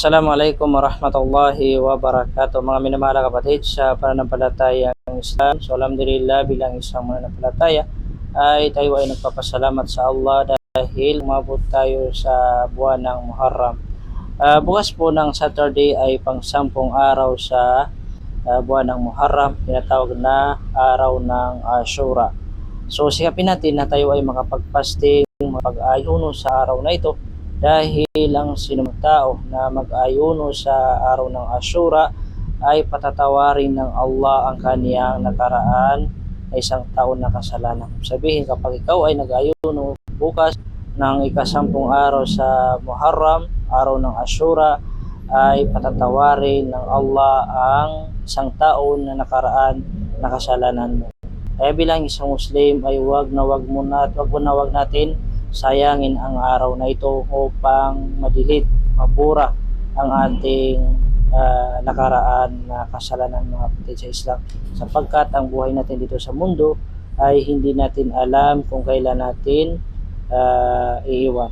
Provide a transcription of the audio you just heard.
Assalamualaikum warahmatullahi wabarakatuh. Mga minamahal na kapatid sa pananampalatayang Islam. So alhamdulillah, bilang isang mananampalataya ay tayo ay nagpapasalamat sa Allah dahil umabot tayo sa buwan ng Muharram. Bukas po ng Saturday ay pang-10 araw sa buwan ng Muharram, tinatawag na araw ng Ashura. So sikapin natin na tayo ay makapag-fasting, makapag-ayuno sa araw na ito, dahil ang sinumang tao na mag-ayuno sa araw ng Ashura ay patatawarin ng Allah ang kaniyang nakaraan na isang taon na kasalanan. Sabihin, kapag ikaw ay nag-ayuno bukas ng ika-10 araw sa Muharram, araw ng Ashura, ay patatawarin ng Allah ang isang taon na nakaraan na kasalanan mo. Kaya bilang isang Muslim ay wag na wag natin sayangin ang araw na ito upang madilit, mabura ang ating nakaraan na kasalanan, mga kapatid sa Islam, sapagkat ang buhay natin dito sa mundo ay hindi natin alam kung kailan natin iiwan.